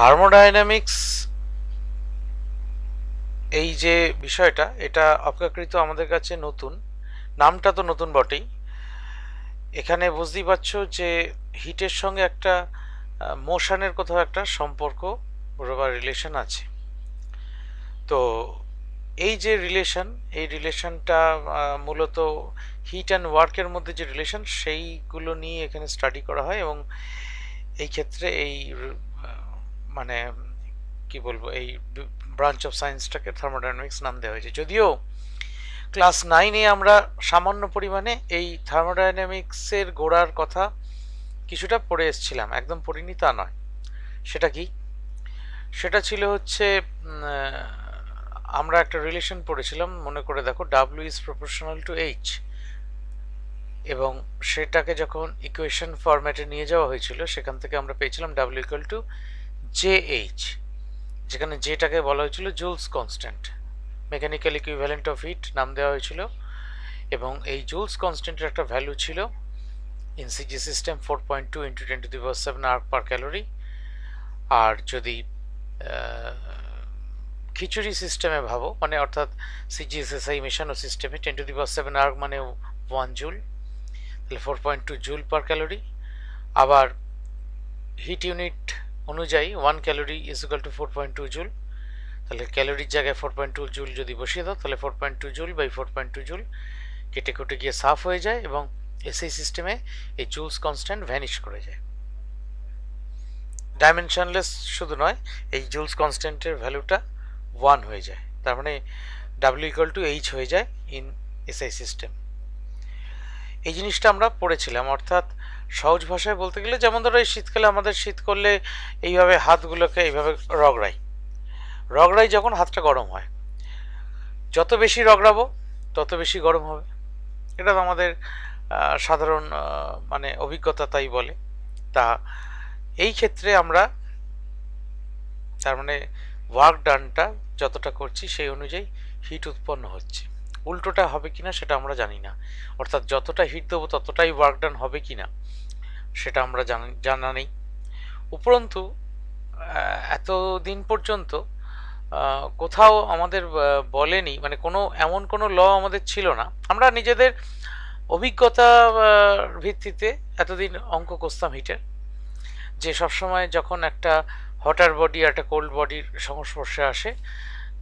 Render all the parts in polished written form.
Thermodynamics এই যে বিষয়টা, এটা অপেক্ষাকৃত আমাদের কাছে নতুন। নামটা তো নতুন বটেই। এখানে বুঝতেই পারছো যে হিটের সঙ্গে একটা মোশনের কোথাও একটা সম্পর্ক বা রিলেশন আছে। তো এই যে রিলেশন, এই রিলেশনটা মূলত হিট অ্যান্ড ওয়ার্কের মধ্যে যে রিলেশন, সেইগুলো নিয়ে এখানে স্টাডি করা হয়। এবং এই ক্ষেত্রে এই মানে কি বলবো, এই ব্রাঞ্চ অফ সায়েন্সটাকে থার্মোডাইনামিক্স নাম দেওয়া হয়েছে। যদিও ক্লাস 9-এ আমরা সামান্য পরিমাণে এই থার্মোডাইনামিক্সের গোড়ার কথা কিছুটা পড়ে এসেছিলাম, একদম পড়িনি তা নয়। সেটা কি? সেটা ছিল হচ্ছে আমরা একটা রিলেশন পড়েছিলাম, মনে করে দেখো, W is proportional to H. এবং সেটাকে যখন ইকুয়েশন ফরম্যাটে নিয়ে যাওয়া হয়েছিল, সেখান থেকে আমরা পেয়েছিলাম W equal to J H, যেখানে যেটাকে বলা হয়েছিল joules constant, mechanical equivalent of heat নাম দেওয়া হয়েছিল। এবং এই জুলস কনস্ট্যান্টের একটা ভ্যালু ছিল in CGS system 4.2 into 10⁷ erg per calorie. আর যদি খিচুড়ি সিস্টেমে ভাবো, মানে অর্থাৎ সিজিএসএসআই মেশানো সিস্টেমে 10⁷ আর্ক মানে 1 জুল, তাহলে 4.2 জুল পার ক্যালোরি। আবার হিট ইউনিট অনুযায়ী 1 calorie is equal to 4.2 joule, তাহলে ক্যালোরির জায়গায় 4.2 জুল যদি বসিয়ে দাও, তাহলে 4.2 জুল বাই 4.2 জুল কেটে কেটে গিয়ে সাফ হয়ে যায়, এবং এসআই সিস্টেমে এই জুলস কনস্ট্যান্ট ভ্যানিশ করে যায়। ডাইমেনশনলেস শুধু নয়, এই জুলস কনস্ট্যান্টের ভ্যালুটা 1 হয়ে যায়, তার মানে ডাব্লিউ ইকুয়াল টু এইচ হয়ে যায় ইন এসআই সিস্টেম। এই জিনিসটা আমরা পড়েছিলাম। অর্থাৎ সহজ ভাষায় বলতে গেলে, যেমন ধরো এই শীতকালে আমাদের শীত করলে এইভাবে হাতগুলোকে এইভাবে রগড়াই যখন হাতটা গরম হয়, যত বেশি রগড়াবো তত বেশি গরম হবে। এটা তো আমাদের সাধারণ মানে অভিজ্ঞতা তাই বলে। তা এই ক্ষেত্রে আমরা তার মানে ওয়ার্ক ডানটা যতটা করছি সেই অনুযায়ী হিট উৎপন্ন হচ্ছে। উল্টোটা হবে কিনা সেটা আমরা জানি না, অর্থাৎ যতটা হিট দেবো ততটাই ওয়ার্ক ডান হবে কিনা সেটা আমরা জানা নেই। উপরন্তু এতদিন পর্যন্ত কোথাও আমাদের বলেনি, মানে কোনো এমন কোনো ল আমাদের ছিল না। আমরা নিজেদের অভিজ্ঞতা ভিত্তিতে এতদিন অঙ্ক কষতাম হিটের, যে সবসময় যখন একটা হটার বডি একটা কোল্ড বডির সংস্পর্শে আসে,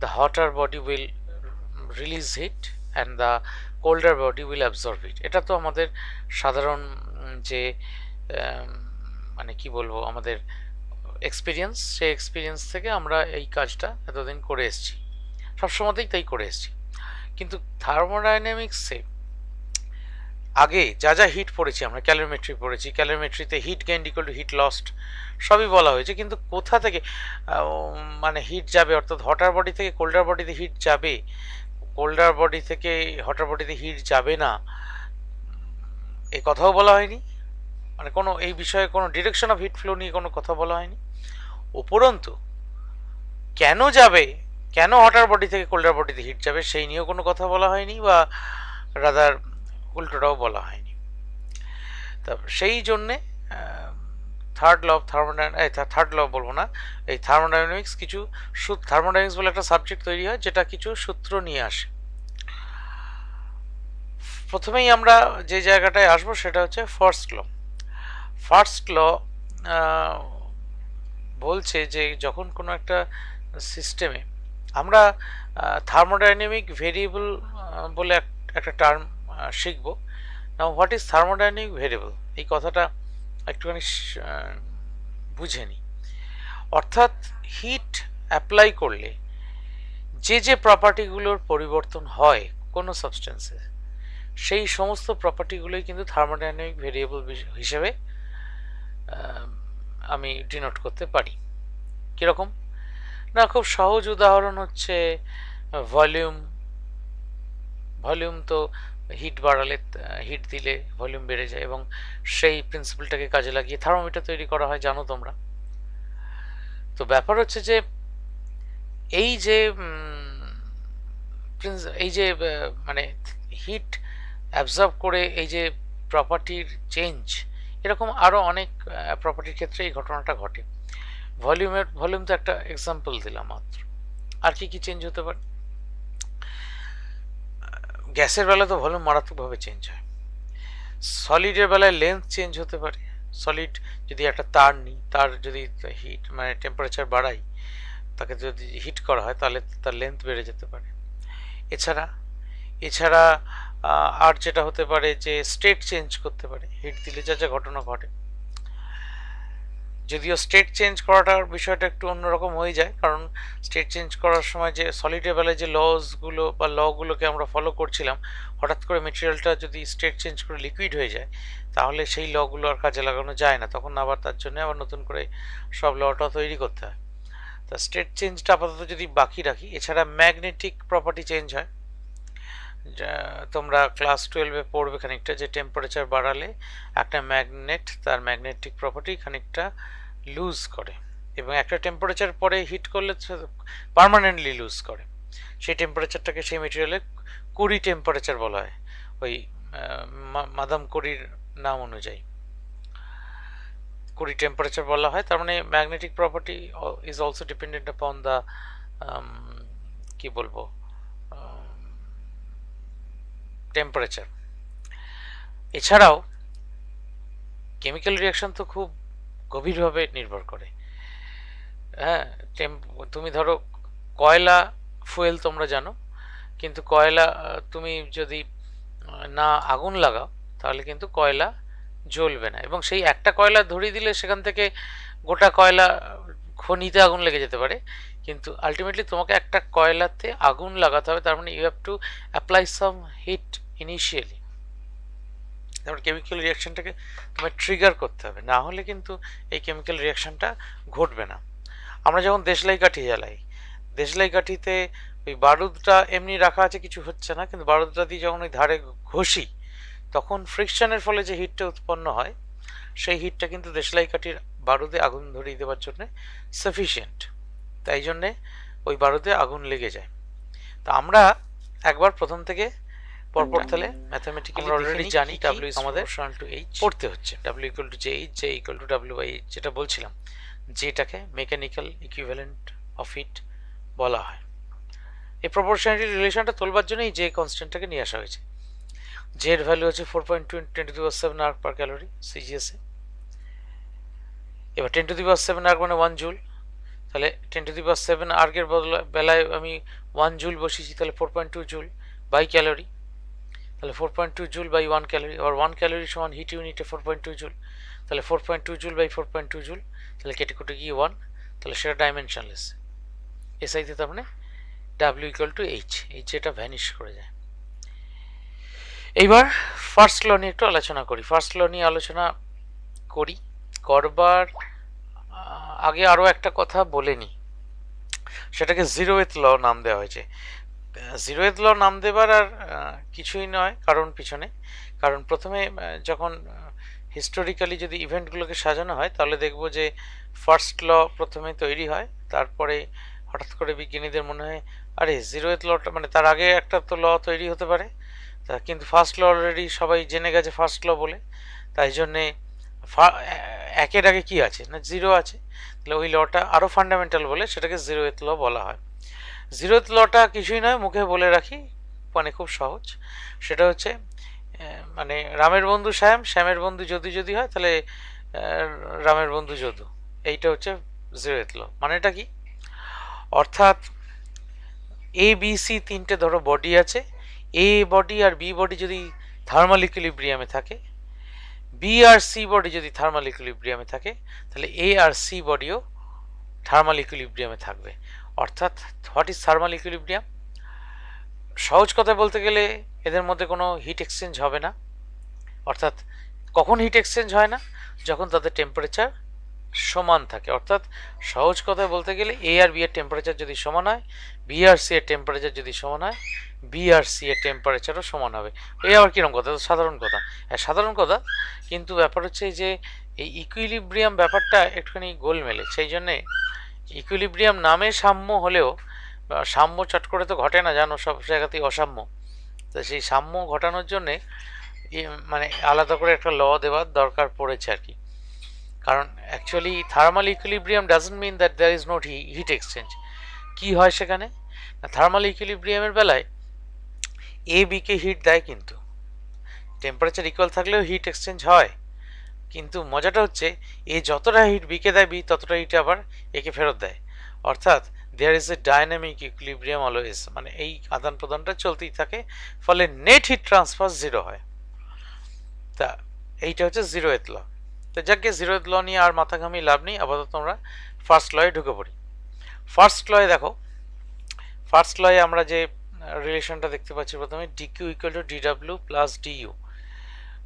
the hotter body will release heat and the colder body will absorb heat. এটা তো আমাদের সাধারণ যে মানে কি বলবো, আমাদের এক্সপিরিয়েন্স, সেই এক্সপিরিয়েন্স থেকে আমরা এই কাজটা এতদিন করে এসেছি, সবসময়তেই তাই করে এসেছি। কিন্তু থার্মোডাইনামিক্সে আগে যা যা হিট পড়েছি, আমরা ক্যালোরিমেট্রি পড়েছি, ক্যালোরিমেট্রিতে heat gain equal to heat lost সবই বলা হয়েছে, কিন্তু কোথা থেকে মানে হিট যাবে, অর্থাৎ হটার বডি থেকে কোল্ডার বডিতে হিট যাবে, কোল্ডার বডি থেকে হটার বডিতে হিট যাবে না, এই কথাও বলা হয়নি। মানে কোনো এই বিষয়ে কোনো ডিরেকশন অফ হিট ফ্লো নিয়ে কোনো কথা বলা হয়নি। উপরন্তু কেন যাবে, কেন হটার বডি থেকে কোল্ডার বডিতে হিট যাবে সেই নিয়েও কোনো কথা বলা হয়নি, বা রাদার উল্টোটাও বলা হয়নি। তা সেই জন্যে থার্ড ল বলবো না, এই থার্মোডাইনামিক্স কিছু থার্মোডাইনামিক্স বলে একটা সাবজেক্ট তৈরি হয় যেটা কিছু সূত্র নিয়ে আসে। প্রথমেই আমরা যে জায়গাটায় আসবো সেটা হচ্ছে ফার্স্ট ল বলছে যে যখন কোনো একটা সিস্টেমে আমরা থার্মোডাইনামিক ভেরিয়েবল বলে একটা টার্ম শিখব। নাও হোয়াট ইজ থার্মোডাইনামিক ভেরিয়েবল, এই কথাটা একটুখানি বুঝে নিই। অর্থাৎ হিট অ্যাপ্লাই করলে যে যে প্রপার্টিগুলোর পরিবর্তন হয় কোনো সাবস্টেন্সে, সেই সমস্ত প্রপার্টিগুলোই কিন্তু থার্মোডাইনামিক ভেরিয়েবল হিসেবে আমি ডিনোট করতে পারি। কীরকম না, খুব সহজ উদাহরণ হচ্ছে ভলিউম তো হিট বাড়ালে, হিট দিলে ভলিউম বেড়ে যায়, এবং সেই প্রিন্সিপালটাকে কাজে লাগিয়ে থার্মোমিটার তৈরি করা হয়, জানো তোমরা। তো ব্যাপার হচ্ছে যে এই যে মানে হিট অ্যাবজর্ব করে এই যে প্রপার্টির চেঞ্জ, এরকম আরও অনেক প্রপার্টির ক্ষেত্রে এই ঘটনাটা ঘটে। ভলিউম তো একটা এক্সাম্পল দিলাম মাত্র। আর কি কি চেঞ্জ হতে পারে? গ্যাসের বেলা তো ভলিউম মারাত্মকভাবে চেঞ্জ হয়। সলিডের বেলায় লেন্থ চেঞ্জ হতে পারে। সলিড যদি একটা তার নিই, তার যদি হিট মানে টেম্পারেচার বাড়াই, তাকে যদি হিট করা হয় তাহলে তার লেন্থ বেড়ে যেতে পারে। এছাড়া এছাড়া আর যেটা হতে পারে যে স্টেট চেঞ্জ করতে পারে হিট দিলে, যা যা ঘটনা ঘটে। যদিও স্টেট চেঞ্জ করাটার বিষয়টা একটু অন্যরকম হয়ে যায়, কারণ স্টেট চেঞ্জ করার সময় যে সলিডের বেলায় যে লসগুলো বা লগুলোকে আমরা ফলো করছিলাম, হঠাৎ করে মেটেরিয়ালটা যদি স্টেট চেঞ্জ করে লিকুইড হয়ে যায়, তাহলে সেই লগুলো আর কাজে লাগানো যায় না, তখন আবার তার জন্য আবার নতুন করে সব লটা তৈরি করতে হয়। তা স্টেট চেঞ্জটা আপাতত যদি বাকি রাখি। এছাড়া ম্যাগনেটিক প্রপার্টি চেঞ্জ হয়, তোমরা ক্লাস 12-এ পড়বে খানিকটা, যে টেম্পারেচার বাড়ালে একটা ম্যাগনেট তার ম্যাগনেটিক প্রপার্টি খানিকটা লুজ করে, এবং একটা টেম্পারেচার পরে হিট করলে পার্মানেন্টলি লুজ করে। সেই টেম্পারেচারটাকে সেই মেটেরিয়ালে কুরি টেম্পারেচার বলা হয়, ওই মাদাম কুরির নাম অনুযায়ী কুরি টেম্পারেচার বলা হয়। তার মানে magnetic property is also dependent upon the কি বলবো টেম্পারেচার। এছাড়াও কেমিক্যাল রিয়াকশন তো খুব গভীরভাবে নির্ভর করে। হ্যাঁ, তুমি ধরো কয়লা ফুয়েল তোমরা জানো, কিন্তু কয়লা তুমি যদি না আগুন লাগাও তাহলে কিন্তু কয়লা জ্বলবে না, এবং সেই একটা কয়লা ধরিয়ে দিলে সেখান থেকে গোটা কয়লা খনিতে আগুন লেগে যেতে পারে, কিন্তু আলটিমেটলি তোমাকে একটা কয়লাতে আগুন লাগাতে হবে। তার মানে you have to apply some heat initially. তারপর কেমিক্যাল রিয়াকশনটাকে তোমায় ট্রিগার করতে হবে, না হলে কিন্তু এই কেমিক্যাল রিয়াকশনটা ঘটবে না। আমরা যখন দেশলাই কাঠি জ্বালাই, দেশলাই কাঠিতে ওই বারুদটা এমনি রাখা আছে, কিছু হচ্ছে না, কিন্তু বারুদটা দিয়ে যখন ওই ধারে ঘষি, তখন ফ্রিকশনের ফলে যে হিটটা উৎপন্ন হয়, সেই হিটটা কিন্তু দেশলাই কাঠির বারুদে আগুন ধরিয়ে দেওয়ার জন্য সাফিসিয়েন্ট। তাই জন্যে ওই বারুদে আগুন লেগে যায়। তা আমরা একবার প্রথম থেকে পরপর তাহলে ম্যাথামেটিক্যালি অলরেডি জানি W আমাদের পড়তে হচ্ছে, W equal to J, J equal to W/H, যেটা বলছিলাম, যেটাকে মেকানিক্যাল ইকুইভ্যালেন্ট অফ হিট বলা হয়। এই প্রপোর্শনালিটি রিলেশনটা তোলবার জন্যই যে কনস্ট্যান্টটাকে নিয়ে আসা হয়েছে। J এর ভ্যালু হচ্ছে 4.2 × 10⁻⁷ আর্ক পার ক্যালোরি CGS-এ। এবার 10⁻⁷ আর্ক মানে 1 জুল, তাহলে 10⁻⁷ আর্কের বেলায় আমি 1 জুল বসিয়েছি, তাহলে 4.2 জুল বাই ক্যালোরি, তাহলে 4.2 জুল বাই 1 ক্যালোরি। আবার 1 ক্যালোরি সমান হিট ইউনিটে 4.2 জুল, তাহলে 4.2 জুল বাই 4.2 জুল, তাহলে কেটে কুটে গিয়ে 1, তাহলে সেটা ডাইমেনশনলেস এসআইতে। তার মানে W ইকুয়াল টু H, এই যেটা ভ্যানিশ করে যায়। এইবার ফার্স্ট ল নিয়ে একটু আলোচনা করি। ফার্স্ট ল নিয়ে আলোচনা করবার আগে আরও একটা কথা বলে নিই, সেটাকে জিরোয়েথ ল নাম দেওয়া হয়েছে। জিরোয়েথ ল নাম দেবার আর কিছুই নয় কারণ পিছনে, কারণ প্রথমে যখন হিস্টোরিক্যালি যদি ইভেন্টগুলোকে সাজানো হয়, তাহলে দেখব যে ফার্স্ট ল প্রথমে তৈরি হয়, তারপরে হঠাৎ করে বিজ্ঞানীদের মনে হয় আরে জিরোয়েথ লটা মানে তার আগে একটা তো ল তৈরি হতে পারে, তা কিন্তু ফার্স্ট ল অলরেডি সবাই জেনে গেছে ফার্স্ট ল বলে, তাই জন্যে একের আগে কি আছে না জিরো আছে, তাহলে ওই লটা আরও ফান্ডামেন্টাল বলে সেটাকে জিরোয়েথ ল বলা হয়। জিরোয়েথ লটা কিছুই নয়, মুখে বলে রাখি, মানে খুব সহজ। সেটা হচ্ছে মানে রামের বন্ধু শ্যাম, শ্যামের বন্ধু যদি হয়, তাহলে রামের বন্ধু যদু, এইটা হচ্ছে জিরোয়েথ ল। মানেটা কি? অর্থাৎ ABC তিনটে ধরো বডি আছে, A বডি আর B বডি যদি থার্মাল ইকুইলিব্রিয়ামে থাকে, B আর C বডি যদি থার্মাল ইকুইলিব্রিয়ামে থাকে, তাহলে A আর C বডিও থার্মাল ইকুইলিব্রিয়ামে থাকবে। অর্থাৎ হোয়াট ইজ থার্মাল ইকুইলিব্রিয়াম? সহজ কথা বলতে গেলে এদের মধ্যে কোনো হিট এক্সচেঞ্জ হবে না। অর্থাৎ কখন হিট এক্সচেঞ্জ হয় না? যখন তাদের টেম্পারেচার সমান থাকে। অর্থাৎ সহজ কথা বলতে গেলে A আর B এর টেম্পারেচার যদি সমান হয়, B আর C এর টেম্পারেচার যদি সমান হয়, B আর C এর টেম্পারেচারও সমান হবে। এই আবার কিরকম কথা? সাধারণ কথা, সাধারণ কথা, কিন্তু ব্যাপার হচ্ছে যে এই ইকুইলিব্রিয়াম ব্যাপারটা একটুখানি গোলমেলে। সেই জন্যে ইকুইলিব্রিয়াম নামে সাম্য হলেও সাম্য চট করে তো ঘটে না, জানো, সব জায়গাতেই অসাম্য। তো সেই সাম্য ঘটানোর জন্যে মানে আলাদা করে একটা ল দেওয়ার দরকার পড়েছে আর কি। কারণ actually thermal equilibrium doesn't mean that there is not heat exchange. কি হয় সেখানে, থার্মাল ইকুইলিব্রিয়ামের বেলায় এ বিকে হিট দেয়, কিন্তু টেম্পারেচার ইকুয়াল থাকলেও হিট এক্সচেঞ্জ হয়, কিন্তু মজাটা হচ্ছে এ যতটা হিট বিকে দেয় বি ততটা হিট আবার একে ফেরত দেয়। অর্থাৎ there is a dynamic equilibrium always, মানে এই আদান প্রদানটা চলতেই থাকে, ফলে নেট হিট ট্রান্সফার জিরো হয়। তা এইটা হচ্ছে জিরোথ ল। তো যাকে জিরোথ ল নিয়ে আর মাথা ঘামিয়ে লাভ নেই, আপাতত আমরা ফার্স্ট লয়ে ঢুকে পড়ি। ফার্স্ট লয়ে দেখো, ফার্স্ট লয়ে আমরা যে রিলেশনটা দেখতে পাচ্ছি, প্রথমে DQ equal to DW plus DU.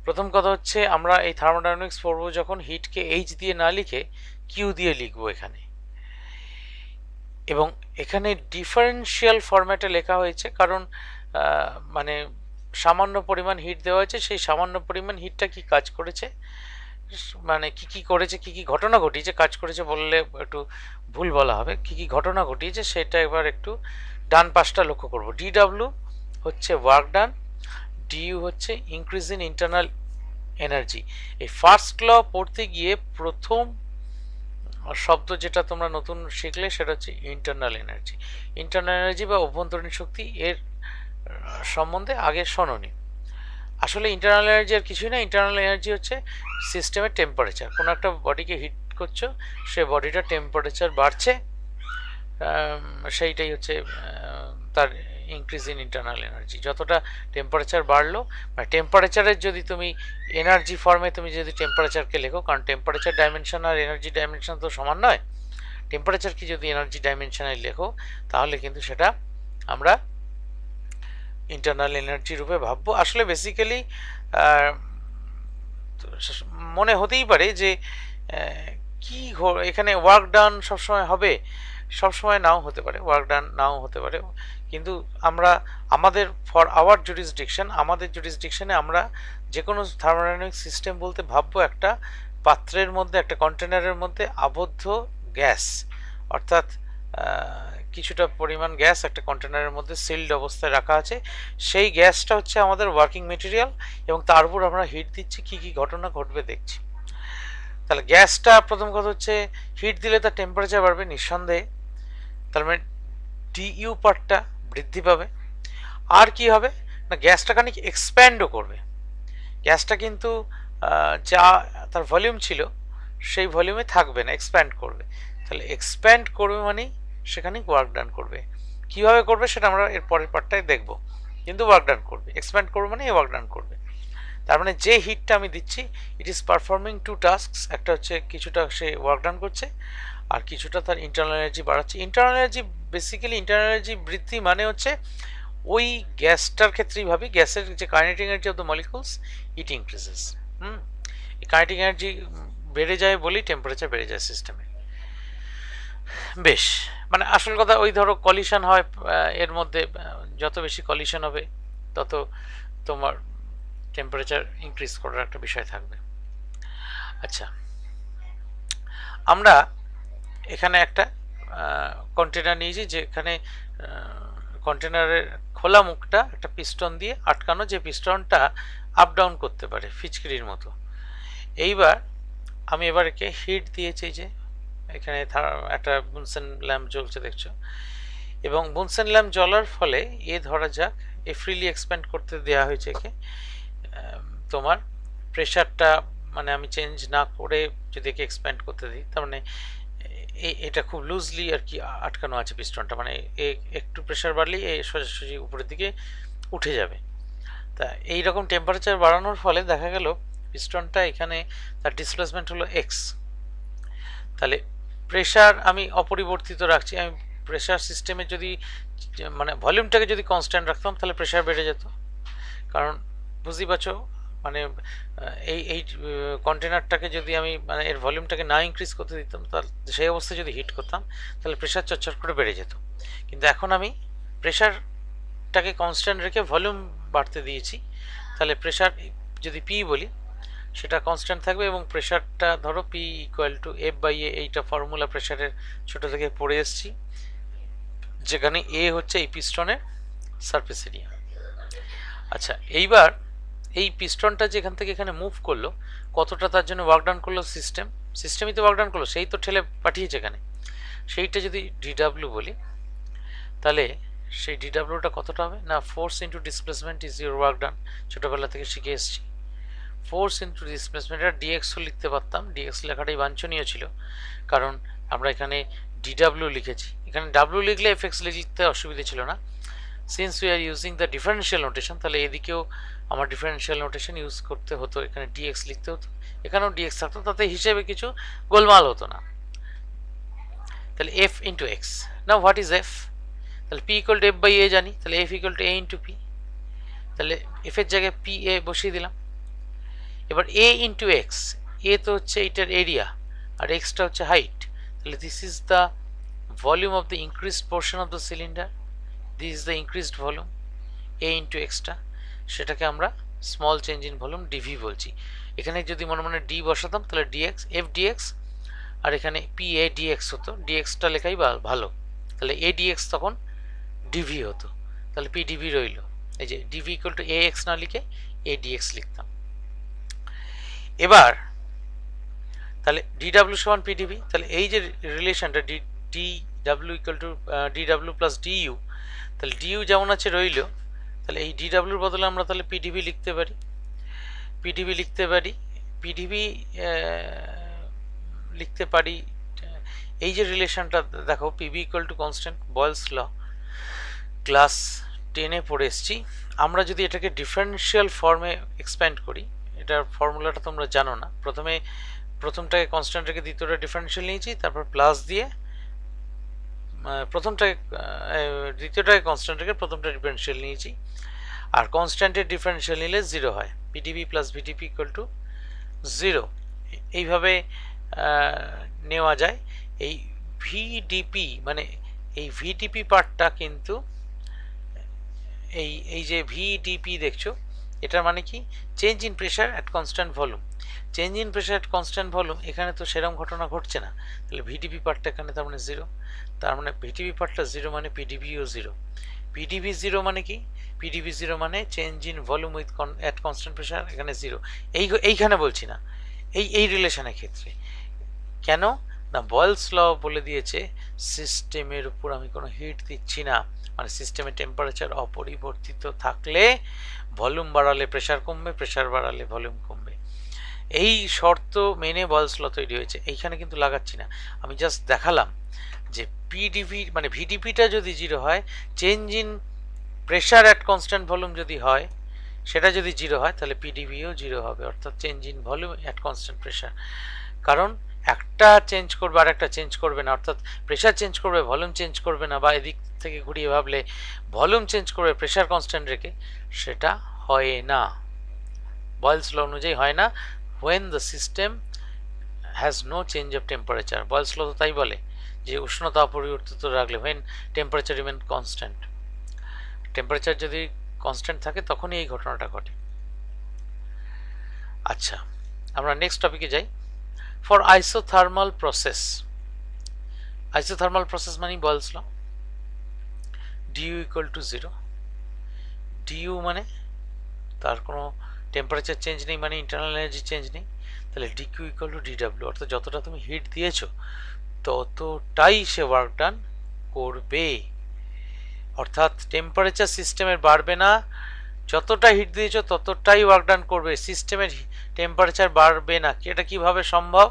প্রথম কথা হচ্ছে আমরা এই থার্মোডাইনামিক্স পড়বো যখন হিটকে এইচ দিয়ে না লিখে কিউ দিয়ে লিখবো এখানে, এবং এখানে ডিফারেন্সিয়াল ফরম্যাটে লেখা হয়েছে, কারণ মানে সামান্য পরিমাণ হিট দেওয়া হয়েছে, সেই সামান্য পরিমাণ হিটটা কি কাজ করেছে, মানে কি কি করেছে, কি কি ঘটনা ঘটিয়েছে, কাজ করেছে বললে একটু ভুল বলা হবে, কি কি ঘটনা ঘটিয়েছে সেটা এবার একটু ডান পাশটা লক্ষ্য করব। ডিডাব্লিউ হচ্ছে ওয়ার্ক ডান, ডিইউ হচ্ছে ইনক্রিজ ইন ইন্টারনাল এনার্জি। এই ফার্স্ট ল পড়তে গিয়ে প্রথম শব্দ যেটা তোমরা নতুন শিখলে সেটা হচ্ছে ইন্টারনাল এনার্জি। ইন্টারনাল এনার্জি বা অভ্যন্তরীণ শক্তি, এর সম্বন্ধে আগে শোনোনি। আসলে ইন্টারনাল এনার্জি আর কিছুই না, ইন্টারনাল এনার্জি হচ্ছে সিস্টেমের টেম্পারেচার। কোনো একটা বডিকে হিট করছো, সে বডিটা টেম্পারেচার বাড়ছে, সেইটাই হচ্ছে তার ইনক্রিজ ইন ইন্টারনাল এনার্জি। যতটা টেম্পারেচার বাড়লো, মানে টেম্পারেচারের যদি তুমি এনার্জি ফর্মে তুমি যদি টেম্পারেচারকে লেখো, কারণ টেম্পারেচার ডাইমেনশন আর এনার্জি ডাইমেনশন তো সমান নয়, টেম্পারেচারকে যদি এনার্জি ডাইমেনশনে লেখো তাহলে কিন্তু সেটা আমরা ইন্টারনাল এনার্জি রূপে ভাববো। আসলে বেসিক্যালি মনে হতেই পারে যে কি এখানে ওয়ার্ক ডান সবসময় হবে, সবসময় নাও হতে পারে, ওয়ার্ক ডান নাও হতে পারে, কিন্তু আমরা আমাদের ফর আওয়ার জুরিসডিকশন, আমাদের জুরিসডিকশনে আমরা যে কোনো থার্মোডাইনামিক সিস্টেম বলতে ভাববো একটা পাত্রের মধ্যে, একটা কন্টেনারের মধ্যে আবদ্ধ গ্যাস, অর্থাৎ কিছুটা পরিমাণ গ্যাস একটা কন্টেনারের মধ্যে সিলড অবস্থায় রাখা আছে, সেই গ্যাসটা হচ্ছে আমাদের ওয়ার্কিং মেটেরিয়াল, এবং তার উপর আমরা হিট দিচ্ছি, কি কি ঘটনা ঘটবে দেখছি। তাহলে গ্যাসটা প্রথম কথা হচ্ছে হিট দিলে তার টেম্পারেচার বাড়বে নিঃসন্দেহে, তার মানে ডিইউ পার্টটা বৃদ্ধি পাবে। আর কি হবে না, গ্যাসটা খানিক এক্সপ্যান্ডও করবে, গ্যাসটা কিন্তু যা তার ভলিউম ছিল সেই ভলিউমে থাকবে না, এক্সপ্যান্ড করবে। তাহলে এক্সপ্যান্ড করবে মানে সেখানে ওয়ার্ক ডান করবে। কিভাবে করবে সেটা আমরা এর পরের পার্টটায় দেখব, কিন্তু ওয়ার্ক ডান করবে, এক্সপ্যান্ড করবে মানে ওয়ার্ক ডান করবে। তার মানে যে হিটটা আমি দিচ্ছি, it is performing two tasks, একটা হচ্ছে কিছুটা সে ওয়ার্ক ডান করছে, আর কিছুটা তার ইন্টারনাল এনার্জি বাড়াচ্ছে। Internal energy basically, internal energy বৃদ্ধি মানে হচ্ছে ওই গ্যাসটার ক্ষেত্রেই ভাবি, গ্যাসের যে kinetic energy of the molecules it increases. এই কাইনেটিক এনার্জি বেড়ে যায় বলেই টেম্পারেচার বেড়ে যায় সিস্টেমে। বেশ, মানে আসল কথা ওই ধরো কলিশন হয় এর মধ্যে, যত বেশি কলিশন হবে তত তোমার টেম্পারেচার ইনক্রিজ করার একটা বিষয় থাকবে। আচ্ছা, আমরা এখানে একটা কন্টেনার নিয়েছি, যেখানে কন্টেনারের খোলা মুখটা একটা পিস্টন দিয়ে আটকানো, যে পিস্টনটা আপ ডাউন করতে পারে ফিচকিরির মতো। এইবার আমি এবার একে হিট দিয়েছি, যে এখানে একটা বুনসেন ল্যাম্প জ্বলছে দেখছো, এবং বুনসেন ল্যাম্প জ্বলার ফলে এ ধরা যাক এ ফ্রিলি এক্সপ্যান্ড করতে দেওয়া হয়েছে একে, তোমার প্রেশারটা মানে আমি চেঞ্জ না করে যদি একে এক্সপ্যান্ড করতে দিই, তার মানে এটা খুব লুজলি আর কি আটকানো আছে পিস্টনটা, মানে একটু প্রেশার বাড়লেই এই সোজাসুজি উপরের দিকে উঠে যাবে। তা এইরকম টেম্পারেচার বাড়ানোর ফলে দেখা গেল পিস্টনটা এখানে তার ডিসপ্লেসমেন্ট হলো এক্স। তাহলে প্রেশার আমি অপরিবর্তিত রাখছি, আমি প্রেশার সিস্টেমে যদি মানে ভলিউমটাকে যদি কনস্ট্যান্ট রাখতাম তাহলে প্রেশার বেড়ে যেত, কারণ বুঝতেই পারছো মানে এই কন্টেনারটাকে যদি আমি মানে এর ভলিউমটাকে না ইনক্রিজ করতে দিতাম, তাহলে সেই অবস্থায় যদি হিট করতাম তাহলে প্রেশার চটচট করে বেড়ে যেত। কিন্তু এখন আমি প্রেশারটাকে কনস্ট্যান্ট রেখে ভলিউম বাড়তে দিয়েছি, তাহলে প্রেশার যদি পি বলি সেটা কনস্ট্যান্ট থাকবে, এবং প্রেশারটা ধরো P equal to F by A, এইটা ফর্মুলা প্রেশারের ছোটো থেকে পড়ে এসেছি, যেখানে এ হচ্ছে এই পিস্টনের সারফেস এরিয়া। আচ্ছা, এইবার এই পিস্টনটা যেখান থেকে এখানে মুভ করলো, কতটা তার জন্য ওয়ার্ক ডান করলো সিস্টেম, সিস্টেমই তো ওয়ার্ক ডান করলো, সেই তো ঠেলে পাঠিয়েছে এখানে। সেইটা যদি ডিডাব্লিউ বলি তাহলে সেই ডিডাব্লিউটা কতটা হবে না, force into displacement is your work done, ছোটোবেলা থেকে শিখে এসেছি। ফোর্স ইন্টু ডিসপ্লেসমেন্ট, এটা ডিএক্সও লিখতে পারতাম, ডিএক্স লেখাটাই বাঞ্ছনীয় ছিল, কারণ আমরা এখানে ডিডাব্লিউ লিখেছি, এখানে ডাব্লিউ লিখলে এফএক্স লিখতে অসুবিধা ছিল না। Since we are using the differential notation, তাহলে এদিকেও আমার ডিফারেন্সিয়াল নোটেশন ইউজ করতে হতো, এখানে ডিএক্স লিখতে হতো, এখানেও ডিএক্স থাকতো, তাতে হিসেবে কিছু গোলমাল হতো না। তাহলে F into X, now what is F, তাহলে P equal to F by A জানি, তাহলে F equal to A into P, তাহলে এফ এর জায়গায় পি এ বসিয়ে দিলাম। এবার এ ইন্টু এক্স, এ তো হচ্ছে এইটার এরিয়া আর এক্সটা হচ্ছে হাইট, তাহলে this is the volume of the increased portion of the cylinder, this is the increased volume, A into এক্সটা, সেটাকে আমরা small change in volume dV বলছি। এখানে যদি মনে মনে ডি বসাতাম তাহলে ডিএক্স এফ ডিএক্স, আর এখানে পি এ ডিএক্স হতো, ডিএক্সটা লেখাই ভালো, তাহলে এ ডিএক্স তখন ডিভি হতো, তাহলে পি ডিভি রইল, এই যে dV equal to A x না লিখে এ ডিএক্স লিখতাম। এবার তাহলে ডিডাব্লিউ সমান পিডিভি, তাহলে এই যে রিলেশনটা D W equal to DW plus DU, তাহলে ডিইউ যেমন আছে রইল, তাহলে এই ডিডাব্লিউর বদলে আমরা তাহলে পিডিভি লিখতে পারি, পিডিভি লিখতে পারি, পিডিভি লিখতে পারি। এই যে রিলেশনটা দেখো, PV equal to constant, Boyle's law class 10-এ পড়ে এসেছি। আমরা যদি এটাকে ডিফারেন্সিয়াল ফর্মে এক্সপ্যান্ড করি, এটার ফর্মুলাটা তোমরা জানো না, প্রথমটাকে কনস্ট্যান্ট রেখে দ্বিতীয়টা ডিফারেন্সিয়াল নিয়েছি, তারপর প্লাস দিয়ে দ্বিতীয়টাকে কনস্ট্যান্ট রেখে প্রথমটা ডিফারেন্সিয়াল নিয়েছি, আর কনস্ট্যান্টের ডিফারেন্সিয়াল নিলে 0 হয়, PDB plus VDP equal to 0, এইভাবে নেওয়া যায়। এই ভিডিপি মানে এই ভিডিপি পার্টটা কিন্তু এই যে ভিডিপি দেখছো, এটার মানে কি, change in pressure at constant volume, change in pressure at constant volume, এখানে তো সেরকম ঘটনা ঘটছে না, তাহলে ভিডিপি পার্টটা এখানে তার মানে 0, তার মানে ভিডিপি পার্টটা 0 মানে পিডিবিও 0, পিডিবি 0 মানে কি, পিডিবি 0 মানে change in volume with at constant pressure, এখানে 0, এইখানে বলছি না, এই রিলেশনের ক্ষেত্রে। কেন না, বয়েলস ল বলে দিয়েছে সিস্টেমের উপর আমি কোনো হিট দিচ্ছি না, মানে সিস্টেমের টেম্পারেচার অপরিবর্তিত থাকলে ভলিউম বাড়ালে প্রেশার কমবে, প্রেশার বাড়ালে ভলিউম কমবে, এই শর্ত মেনে বয়েলস ল তৈরি হয়েছে। এইখানে কিন্তু লাগাচ্ছি না, আমি জাস্ট দেখালাম যে পিডিভি মানে ভিডিপিটা যদি 0 হয়, change in pressure at constant volume যদি হয়, সেটা যদি 0 হয়, তাহলে পিডিভিও 0 হবে, অর্থাৎ change in volume at constant pressure, কারণ একটা চেঞ্জ করবে আর একটা চেঞ্জ করবে না, অর্থাৎ প্রেশার চেঞ্জ করবে ভলিউম চেঞ্জ করবে না, বা এদিক থেকে ঘুরিয়ে ভাবলে ভলিউম চেঞ্জ করবে প্রেশার কনস্ট্যান্ট রেখে, সেটা হয় না, বয়েলস ল অনুযায়ী হয় না, when the system has no change of temperature, বয়েলস ল তো তাই বলে যে উষ্ণতা অপরিবর্তিত রাখলে, when temperature remain constant, temperature যদি কনস্ট্যান্ট থাকে তখনই এই ঘটনাটা ঘটে। আচ্ছা, আমরা নেক্সট টপিকে যাই। For isothermal process, isothermal process মানে Boyle's law, DU equal to 0, DU মানে তার কোনো টেম্পারেচার চেঞ্জ নেই, মানে ইন্টারনাল এনার্জি চেঞ্জ নেই, তাহলে ডিকিউ ইকুয়াল টু ডিডাব্লিউ, অর্থাৎ যতটা তুমি হিট দিয়েছো ততটাই সে ওয়ার্ক ডান করবে, অর্থাৎ টেম্পারেচার সিস্টেমের বাড়বে না, যতটা হিট দিয়েছো ততটাই ওয়ার্ক ডান করবে, সিস্টেমের টেম্পারেচার বাড়বে না। এটা কিভাবে সম্ভব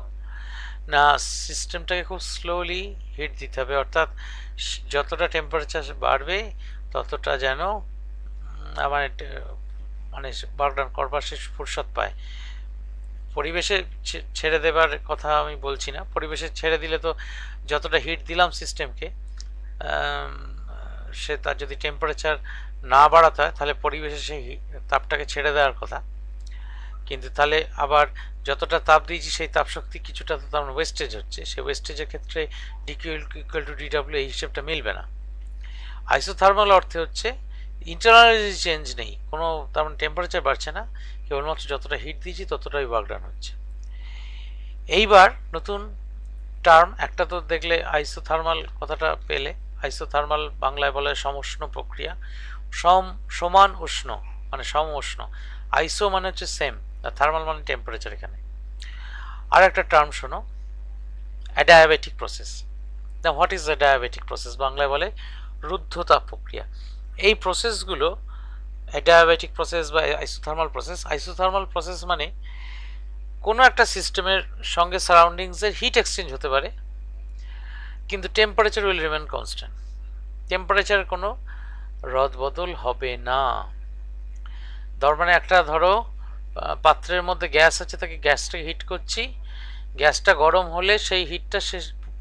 না, সিস্টেমটাকে খুব স্লোলি হিট দিতে হবে, অর্থাৎ যতটা টেম্পারেচার বাড়বে ততটা যেন মানে মানে ওয়ার্ক ডান করবার সে ফুরসত পায়। পরিবেশে ছেড়ে দেবার কথা আমি বলছি না, পরিবেশে ছেড়ে দিলে তো যতটা হিট দিলাম সিস্টেমকে, সে তার যদি টেম্পারেচার না বাড়াতে হয় তাহলে পরিবেশে সেই তাপটাকে ছেড়ে দেওয়ার কথা, কিন্তু তাহলে আবার যতটা তাপ দিয়েছি সেই তাপ শক্তি কিছুটা তো তার ওয়েস্টেজ হচ্ছে, সেই ওয়েস্টেজের ক্ষেত্রে ডিকিউ ইকুয়াল টু ডিডাব্লিউ এই হিসেবটা মিলবে না। আইসোথার্মাল অর্থে হচ্ছে ইন্টারনাল এনার্জি চেঞ্জ নেই, কোনো তার মানে টেম্পারেচার বাড়ছে না, কেবলমাত্র যতটা হিট দিয়েছি ততটাই ওয়ার্ক ডান হচ্ছে। এইবার নতুন টার্ম একটা তো দেখলে, আইসোথার্মাল কথাটা পেলে, আইসোথার্মাল বাংলায় বলে সমউষ্ণ প্রক্রিয়া, সমান উষ্ণ মানে সম উষ্ণ, আইসো মানে হচ্ছে সেম, থার্মাল মানে টেম্পারেচার। এখানে আর একটা টার্ম শোনো, অ্যাডায়াবেটিক প্রসেস। না, হোয়াট ইজ অ্যাডায়াবেটিক প্রসেস? বাংলায় বলে রুদ্ধতাপ প্রক্রিয়া। এই প্রসেসগুলো অ্যাডায়াবেটিক প্রসেস বা আইসোথার্মাল প্রসেস, আইসোথার্মাল প্রসেস মানে কোনো একটা সিস্টেমের সঙ্গে সারাউন্ডিংসের হিট এক্সচেঞ্জ হতে পারে, কিন্তু টেম্পারেচার উইল রিমেন কনস্ট্যান্ট। টেম্পারেচারের কোনো রদবদল হবে না। মানে একটা ধরো পাত্রের মধ্যে গ্যাস আছে, তাকে গ্যাসটাকে হিট করছি, গ্যাসটা গরম হলে সেই হিটটা সে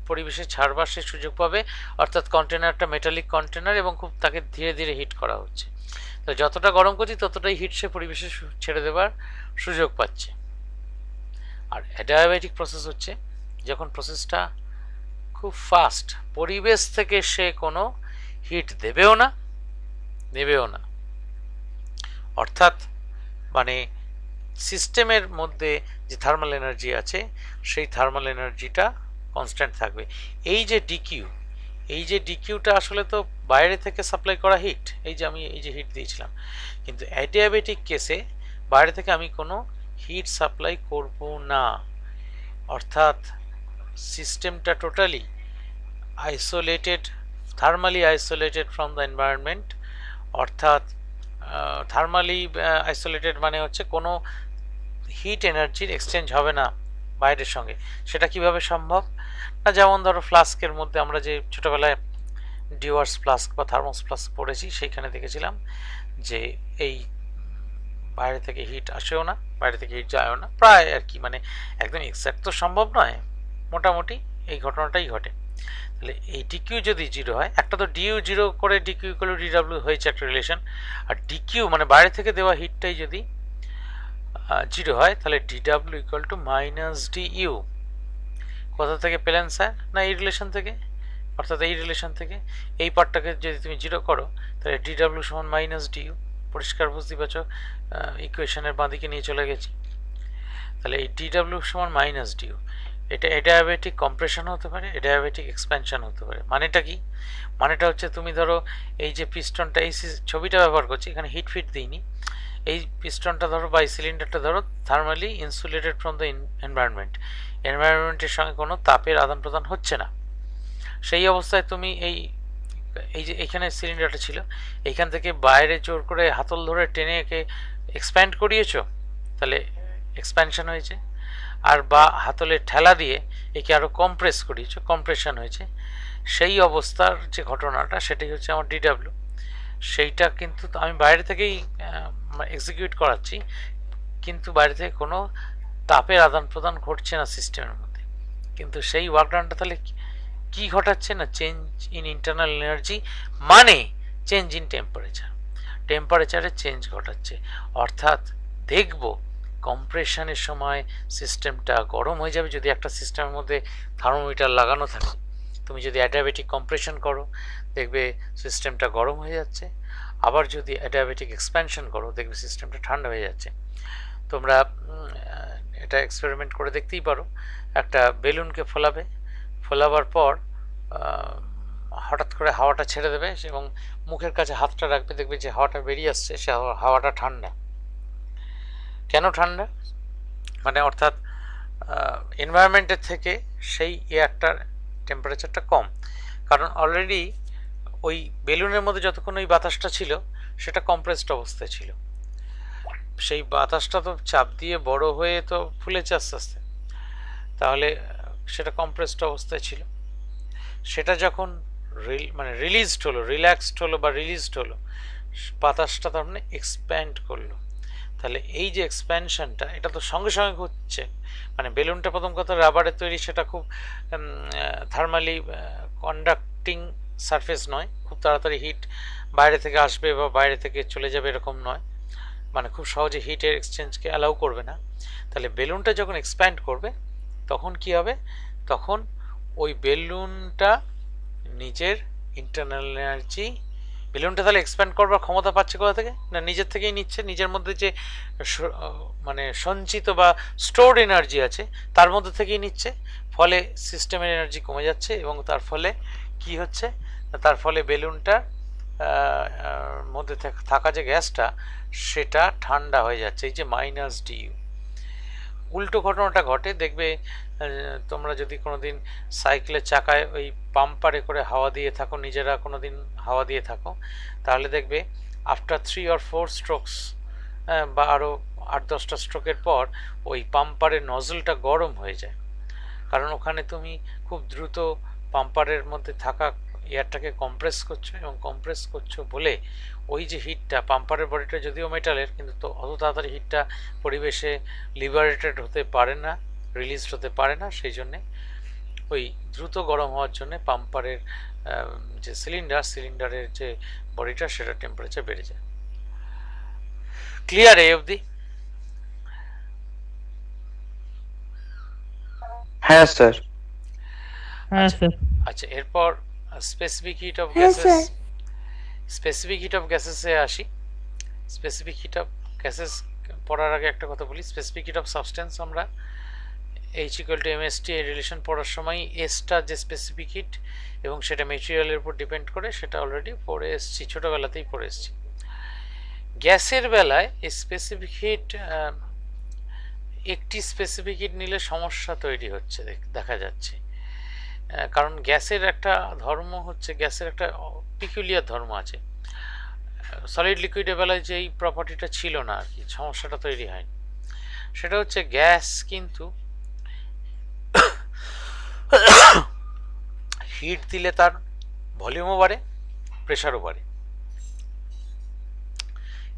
পরিবেশে ছাড়বার সে সুযোগ পাবে, অর্থাৎ কন্টেনারটা মেটালিক কন্টেনার এবং খুব তাকে ধীরে ধীরে হিট করা হচ্ছে। তো যতটা গরম করছি ততটাই হিট সে পরিবেশে ছেড়ে দেবার সুযোগ পাচ্ছে। আর অ্যাডায়াবেটিক প্রসেস হচ্ছে যখন প্রসেসটা খুব ফাস্ট, পরিবেশ থেকে সে কোনো হিট দেবেও না নেবেও না, অর্থাৎ মানে সিস্টেমের মধ্যে যে থার্মাল এনার্জি আছে সেই থার্মাল এনার্জিটা কনস্ট্যান্ট থাকবে। এই যে ডিকিউটা আসলে তো বাইরে থেকে সাপ্লাই করা হিট, এই যে আমি এই যে হিট দিয়েছিলাম, কিন্তু অ্যাডিয়াবেটিক কেসে বাইরে থেকে আমি কোনো হিট সাপ্লাই করব না, অর্থাৎ সিস্টেমটা totally isolated, thermally isolated from the environment. অর্থাৎ থার্মালি আইসোলেটেড মানে হচ্ছে কোনো হিট এনার্জির এক্সচেঞ্জ হবে না বাইরের সঙ্গে। সেটা কিভাবে সম্ভব না, যেমন ধরো ফ্লাস্কের মধ্যে আমরা যে ছোটোবেলায় ডিওয়ার্স ফ্লাস্ক বা থার্মোস ফ্লাস্ক পড়েছি, সেইখানে দেখেছিলাম যে এই বাইরে থেকে হিট আসেও না, বাইরে থেকে হিট যায়ও না, প্রায় আর কি, মানে একদম এক্স্যাক্ট তো সম্ভব নয়, মোটামুটি এই ঘটনাটাই ঘটে। তাহলে এই ডিকিউ যদি জিরো হয়, একটা তো ডিইউ জিরো করে ডিকিউ ইকুয়াল টু ডিডাব্লিউ হয়েছে একটা রিলেশন, আর ডিকিউ মানে বাইরে থেকে দেওয়া হিটটাই যদি জিরো হয়, তাহলে DW equal to minus DU. কোথা থেকে পেলেন স্যার? না এই রিলেশন থেকে, অর্থাৎ এই রিলেশন থেকে এই পার্টটাকে যদি তুমি জিরো করো তাহলে ডিডাব্লিউ সমান মাইনাস ডিইউ। পরিষ্কার বুঝতে পারছো, ইকুয়েশনের বাঁদিকে নিয়ে চলে গেছি। তাহলে এই ডিডাব্লিউ সমান মাইনাস ডিইউ, এটা অ্যাডিয়াবেটিক কম্প্রেশন হতে পারে, অ্যাডিয়াবেটিক এক্সপ্যানশন হতে পারে। মানেটা কি? মানেটা হচ্ছে তুমি ধরো এই যে পিস্টনটা, এই ছবিটা ব্যবহার করছি, এখানে হিট ফিট দিইনি, এই পিস্টনটা ধরো বা এই সিলিন্ডারটা ধরো থার্মালি ইনসুলেটেড ফ্রম দ্য এনভায়রনমেন্টের সঙ্গে কোনো তাপের আদান প্রদান হচ্ছে না। সেই অবস্থায় তুমি এই যে এখানে সিলিন্ডারটা ছিল, এইখান থেকে বাইরে জোর করে হাতল ধরে টেনে একে এক্সপ্যান্ড করিয়েছো, তাহলে এক্সপ্যানশন হয়েছে। আর বা হাতলে ঠেলা দিয়ে একে আরও কম্প্রেস করিয়েছো, কম্প্রেশন হয়েছে। সেই অবস্থার যে ঘটনাটা সেটাই হচ্ছে আমার ডিডাব্লিউ। সেইটা কিন্তু আমি বাইরে থেকেই এক্সিকিউট করাচ্ছি, কিন্তু বাইরে থেকে কোনো তাপের আদান প্রদান ঘটছে না সিস্টেমের মধ্যে, কিন্তু সেই ওয়ার্কডাউনটা তাহলে কি ঘটাচ্ছে না, চেঞ্জ ইন ইন্টারনাল এনার্জি, মানে চেঞ্জ ইন টেম্পারেচারে চেঞ্জ ঘটাচ্ছে। অর্থাৎ দেখব কম্প্রেশনের সময় সিস্টেমটা গরম হয়ে যাবে, যদি একটা সিস্টেমের মধ্যে থার্মোমিটার লাগানো থাকে। তুমি যদি অ্যাডিয়াবেটিক কম্প্রেশন করো দেখবে সিস্টেমটা গরম হয়ে যাচ্ছে, আবার যদি অ্যাডিয়াবেটিক এক্সপ্যানশন করো দেখবে সিস্টেমটা ঠান্ডা হয়ে যাচ্ছে। তোমরা এটা এক্সপেরিমেন্ট করে দেখতেই পারো। একটা বেলুনকে ফোলাবার পর হঠাৎ করে হাওয়াটা ছেড়ে দেবে এবং মুখের কাছে হাতটা রাখবে, দেখবে যে হাওয়াটা বেরিয়ে আসছে, সে হাওয়াটা ঠান্ডা। কেন ঠান্ডা? মানে অর্থাৎ এনভায়রনমেন্টের থেকে সেই এয়ারটার টেম্পারেচারটা কম, কারণ অলরেডি ওই বেলুনের মধ্যে যতক্ষণ ওই বাতাসটা ছিল সেটা কম্প্রেসড অবস্থায় ছিল, সেই বাতাসটা তো চাপ দিয়ে বড় হয়ে তো ফুলেছে আস্তে আস্তে, তাহলে সেটা কম্প্রেসড অবস্থায় ছিল। সেটা যখন রিলিজড হলো, রিল্যাক্সড হলো বা রিলিজড হলো, বাতাসটা তার মানে এক্সপ্যান্ড করলো। তাহলে এই যে এক্সপ্যানশনটা এটা তো সঙ্গে সঙ্গে হচ্ছে, মানে বেলুনটা প্রথম কথা রাবারের তৈরি, সেটা খুব থার্মালি কন্ডাক্টিং সারফেস নয়, খুব তাড়াতাড়ি হিট বাইরে থেকে আসবে বা বাইরে থেকে চলে যাবে এরকম নয়, মানে খুব সহজে হিটের এক্সচেঞ্জকে অ্যালাউ করবে না। তাহলে বেলুনটা যখন এক্সপ্যান্ড করবে তখন কি হবে, তখন ওই বেলুনটা নিজের ইন্টারনাল এনার্জি, বেলুনটা তাহলে এক্সপ্যান্ড করবার ক্ষমতা পাচ্ছে কোথা থেকে না, নিজের থেকেই নিচ্ছে। নিজের মধ্যে যে মানে সঞ্চিত বা স্টোরড এনার্জি আছে তার মধ্যে থেকেই নিচ্ছে, ফলে সিস্টেমের এনার্জি কমে যাচ্ছে এবং তার ফলে কি হচ্ছে, তার ফলে বেলুনটার মধ্যে থাকা যে গ্যাসটা সেটা ঠান্ডা হয়ে যাচ্ছে। এই যে মাইনাস ডিইউ, উল্টো ঘটনাটা ঘটে, দেখবে তোমরা যদি কোনোদিন সাইকেলের চাকায় ওই পাম্পারে করে হাওয়া দিয়ে থাকো, নিজেরা কোনোদিন হাওয়া দিয়ে থাকো, তাহলে দেখবে আফটার 3 or 4 স্ট্রোকস বা আরও 8-10টা স্ট্রোকের পর ওই পাম্পারের নজলটা গরম হয়ে যায়, কারণ ওখানে তুমি খুব দ্রুত পাম্পারের মধ্যে থাকা এয়ারটাকে কম্প্রেস করছো, এবং কম্প্রেস করছো বলে ওই যে হিটটা, পাম্পারের বডিটা যদিও মেটালের, কিন্তু তো অত তাড়াতাড়ি হিটটা পরিবেশে লিবারেটেড হতে পারে না, রিলিজড হতে পারে না, সেই জন্যে ওই দ্রুত গরম হওয়ার জন্য পাম্পারের যে সিলিন্ডারের যে বডিটা সেটা টেম্পারেচার বেড়ে যায়। ক্লিয়ার এই অবধি? হ্যাঁ স্যার। হ্যাঁ স্যার। আচ্ছা, এরপর স্পেসিফিক হিট অফ হ্যাঁ gases, sir. Specific heat of গ্যাসেসে আসি। স্পেসিফিক হিট অফ গ্যাসেস পড়ার আগে একটা কথা বলি, স্পেসিফিক হিট অফ সাবস্টেন্স আমরা H = mst এই রিলেশন পড়ার সময় এসটা যে স্পেসিফিক হিট এবং সেটা মেটেরিয়ালের উপর ডিপেন্ড করে, সেটা অলরেডি পড়ে এসেছি, ছোটোবেলাতেই পড়ে এসেছি। গ্যাসের বেলায় স্পেসিফিক হিট, একটি স্পেসিফিক হিট নিলে সমস্যা তৈরি হচ্ছে দেখা যাচ্ছে, কারণ গ্যাসের একটা ধর্ম হচ্ছে, গ্যাসের একটা পিকুলিয়ার ধর্ম আছে, সলিড লিকুইডের বেলায় যেই প্রপার্টিটা ছিল না আর কি, সমস্যাটা তৈরি হয়নি। সেটা হচ্ছে গ্যাস কিন্তু হিট দিলে তার ভলিউমও বাড়ে, প্রেশারও বাড়ে।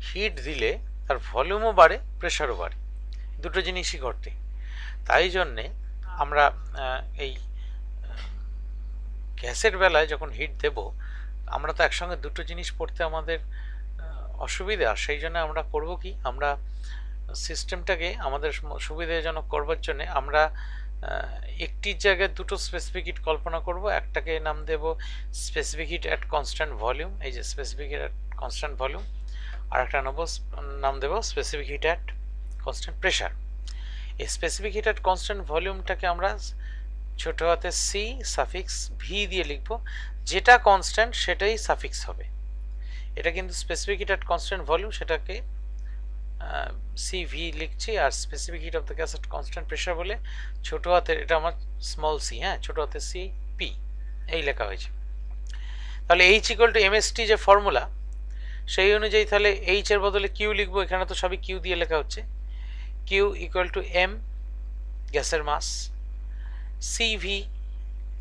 হিট দিলে তার ভলিউমও বাড়ে, প্রেশারও বাড়ে, দুটো জিনিসই ঘটে। তাই জন্যে আমরা এই গ্যাসের বেলায় যখন হিট দেব, আমরা তো একসঙ্গে দুটো জিনিস পড়তে আমাদের অসুবিধা, সেই জন্য আমরা করব কি, আমরা সিস্টেমটাকে আমাদের সুবিধাজনক করবার জন্য আমরা একটি জায়গায় দুটো স্পেসিফিক হিট কল্পনা করব। একটাকে নাম দেব specific heat at constant volume, এই যে specific heat at constant volume, আর একটা নাম দেব specific heat at constant pressure. এই স্পেসিফিক হিট অ্যাট কনস্ট্যান্ট ভলিউমটাকে আমরা ছোট হাতে সি সাফিক্স ভি দিয়ে লিখব, যেটা কনস্ট্যান্ট সেটাই সাফিক্স হবে। এটা কিন্তু specific heat at constant volume, সেটাকে সিভি লিখছি, আর specific heat of the gas at constant pressure বলে ছোট হাতের, এটা আমার স্মল সি, হ্যাঁ ছোট হাতের সি পি এই লেখা হয়েছে। তাহলে H = mst যে ফর্মুলা, সেই অনুযায়ী তাহলে H এর বদলে কিউ লিখবো, এখানে তো সবই কিউ দিয়ে লেখা হচ্ছে। কিউ = m গ্যাসের মাস, সিভি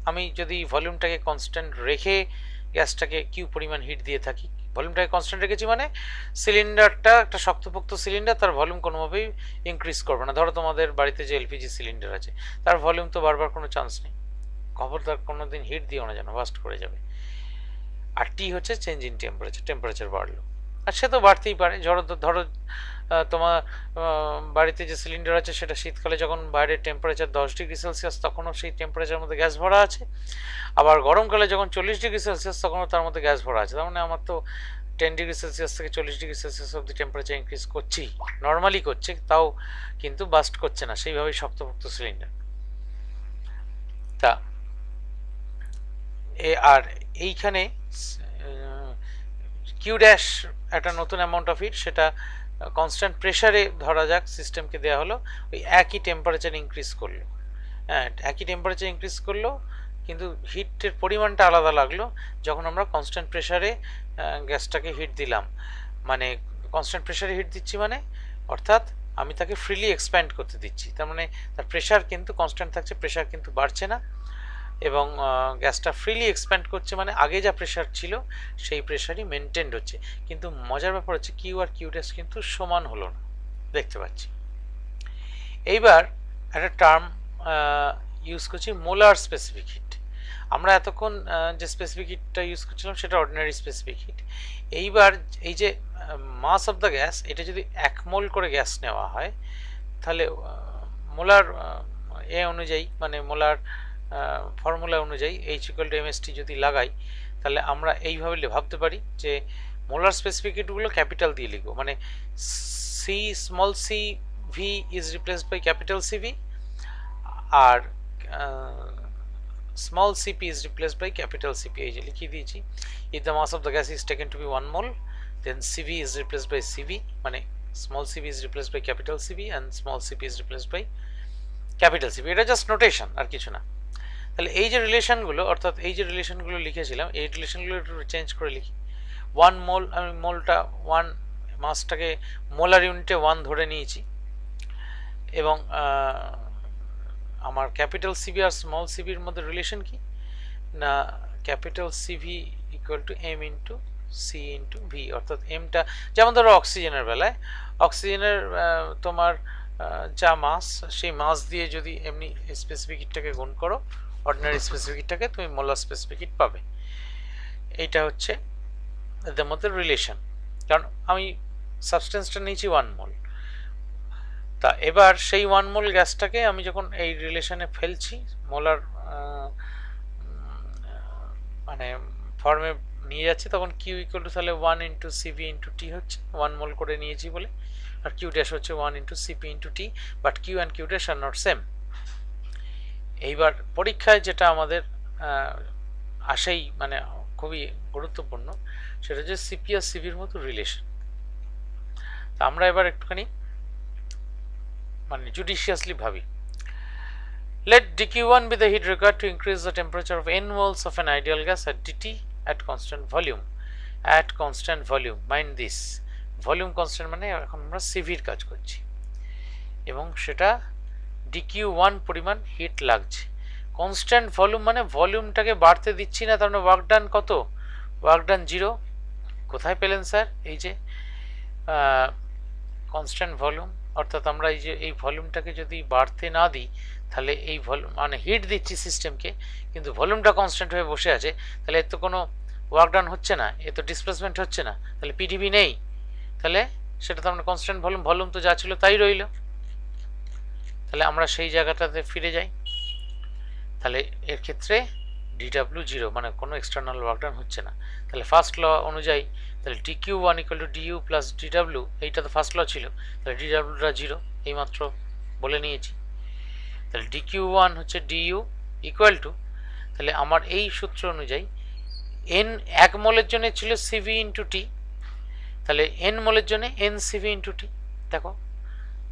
আমি যদি ভলিউমটাকে কনস্ট্যান্ট রেখে গ্যাসটাকে কিউ পরিমাণ হিট দিয়ে থাকি, ভলিউমটাকে কনস্ট্যান্ট রেখেছি মানে সিলিন্ডারটা একটা শক্তপোক্ত সিলিন্ডার, তার ভলিউম কোনোভাবেই ইনক্রিজ করবে না। ধরো তোমাদের বাড়িতে যে এলপিজি সিলিন্ডার আছে, তার ভলিউম তো বারবার কোনো চান্স নেই, খবরদার কোনো দিন হিট দিও না, যেন বাস্ট করে যাবে। আর টি হচ্ছে চেঞ্জ ইন টেম্পারেচার, টেম্পারেচার বাড়লো, আর সে তো বাড়তেই পারে। ধরো তোমার বাড়িতে যে সিলিন্ডার আছে সেটা শীতকালে যখন বাইরের টেম্পারেচার 10°C, তখনও সেই টেম্পারেচারের মধ্যে গ্যাস ভরা আছে, আবার গরমকালে যখন 40°C তখনও তার মধ্যে গ্যাস ভরা আছে। তার মানে আমার তো 10°C থেকে 40°C অব্দি টেম্পারেচার ইনক্রিজ করছি, নর্মালি করছে, তাও কিন্তু বাস্ট করছে না, সেইভাবেই শক্তপোক্ত সিলিন্ডার। তা আর এইখানে কিউ ড্যাশ একটা নতুন অ্যামাউন্ট অফ হিট, সেটা কনস্ট্যান্ট প্রেশারে ধরা যাক সিস্টেমকে দেওয়া হলো, ওই একই টেম্পারেচার ইনক্রিজ করলো, হ্যাঁ একই টেম্পারেচার ইনক্রিজ করলো, কিন্তু হিটের পরিমাণটা আলাদা লাগলো যখন আমরা কনস্ট্যান্ট প্রেশারে গ্যাসটাকে হিট দিলাম। মানে কনস্ট্যান্ট প্রেশারে হিট দিচ্ছি মানে অর্থাৎ আমি তাকে ফ্রিলি এক্সপ্যান্ড করতে দিচ্ছি, তার মানে তার প্রেশার কিন্তু কনস্ট্যান্ট থাকছে, প্রেশার কিন্তু বাড়ছে না, এবং গ্যাসটা ফ্রিলি এক্সপ্যান্ড করছে, মানে আগে যা প্রেশার ছিল সেই প্রেশারই মেনটেন্ড হচ্ছে। কিন্তু মজার ব্যাপার হচ্ছে কিউ আর কিউ ড্যাশ কিন্তু সমান হলো না, দেখতে পাচ্ছি। এইবার একটা টার্ম ইউজ করছি, মোলার স্পেসিফিক হিট। আমরা এতক্ষণ যে স্পেসিফিক হিটটা ইউজ করছিলাম সেটা অর্ডিনারি স্পেসিফিক হিট। এইবার এই যে মাস অফ দ্য গ্যাস, এটা যদি 1 মোল করে গ্যাস নেওয়া হয়, তাহলে মোলার এ অনুযায়ী, মানে মোলার ফর্মুলা অনুযায়ী H = mst যদি লাগাই, তাহলে আমরা এইভাবে ভাবতে পারি যে মোলার স্পেসিফিক হিটগুলো ক্যাপিটাল দিয়ে লিখবো, মানে C small C V is replaced by capital CV, আর small CP is replaced by capital CP, এই যে লিখিয়ে দিয়েছি। If the mass of the gas is taken to be 1 mole, then CV is replaced by CV, মানে small CP is replaced by capital CP and small CP is replaced by capital CP. এটা just notation, আর কিছু না। তাহলে এই যে রিলেশনগুলো, অর্থাৎ এই যে রিলেশনগুলো লিখেছিলাম, এই রিলেশনগুলো একটু চেঞ্জ করে লিখি। 1 মোল, আমি মোলটা 1, মাসটাকে মোলার ইউনিটে 1 ধরে নিয়েছি, এবং আমার ক্যাপিটাল সিবি আর স্মল সিবির মধ্যে রিলেশন কি না, capital CV equal to M into C into V, অর্থাৎ এমটা যেমন ধরো অক্সিজেনের বেলায়, অক্সিজেনের তোমার যা মাস, সেই মাস দিয়ে যদি এমনি স্পেসিফিক হিটটাকে গুণ করো, অর্ডিনারি স্পেসিফিক হিটটাকে, তুমি মোলার স্পেসিফিক হিট পাবে। এইটা হচ্ছে এদের মধ্যে রিলেশন, কারণ আমি সাবস্টেন্সটা নিয়েছি 1 মোল। তা এবার সেই 1 মোল গ্যাসটাকে আমি যখন এই রিলেশনে ফেলছি, মোলার মানে ফর্মে নিয়ে যাচ্ছি, তখন কিউ ইকুয়াল টু তাহলে 1 ইন্টু সিভি ইন্টু টি হচ্ছে, 1 মোল করে নিয়েছি বলে, আর কিউ ড্যাশ হচ্ছে 1 into CP into T, but Q and Q dash are not same. এইবার পরীক্ষায় যেটা আমাদের আসেই, মানে খুবই গুরুত্বপূর্ণ, সেটা হচ্ছে সিপি আর সিভির মতো রিলেশন। তা আমরা এবার একটুখানি মানে জুডিশিয়াসলি ভাবি। Let dq1 be the heat required to increase the temperature of n moles of an ideal gas at dt at constant volume. At constant volume, mind this, volume constant মানে এখন আমরা সিভির কাজ করছি, এবং সেটা dq1 পরিমাণ হিট লাগছে। Constant volume মানে ভলিউমটাকে বাড়তে দিচ্ছি না, তার মানে ওয়ার্ক ডান কত, ওয়ার্ক ডান 0। কোথায় পেলেন স্যার? এই যে কনস্ট্যান্ট ভলিউম, অর্থাৎ আমরা এই যে এই ভলিউমটাকে যদি বাড়তে না দিই, তাহলে এই ভলিউম মানে হিট দিচ্ছি সিস্টেমকে, কিন্তু ভলিউমটা কনস্ট্যান্ট হয়ে বসে আছে, তাহলে এর তো কোনো ওয়ার্ক ডান হচ্ছে না, এ তো ডিসপ্লেসমেন্ট হচ্ছে না, তাহলে পিডিবি নেই, তাহলে সেটা তো আমরা কনস্ট্যান্ট ভলিউম, ভলিউম তো যা ছিল তাই রইল। তাহলে আমরা সেই জায়গাটাতে ফিরে যাই, তাহলে এর ক্ষেত্রে ডিডাব্লিউ 0, মানে কোনো এক্সটার্নাল ওয়ার্ক ডান হচ্ছে না। তাহলে ফার্স্ট ল অনুযায়ী তাহলে dq1 equal to dU plus ডিডাব্লিউ, এইটা তো ফার্স্ট ল ছিল, তাহলে ডিডাব্লিউটা 0 এইমাত্র বলে নিয়েছি। তাহলে dq1 হচ্ছে ডিউ ইকুয়াল টু, তাহলে আমার এই সূত্র অনুযায়ী n 1 মোলের জন্য ছিল সিভি ইন্টু টি, তাহলে n মোলের জন্য এন সিভি ইন্টু টি। দেখো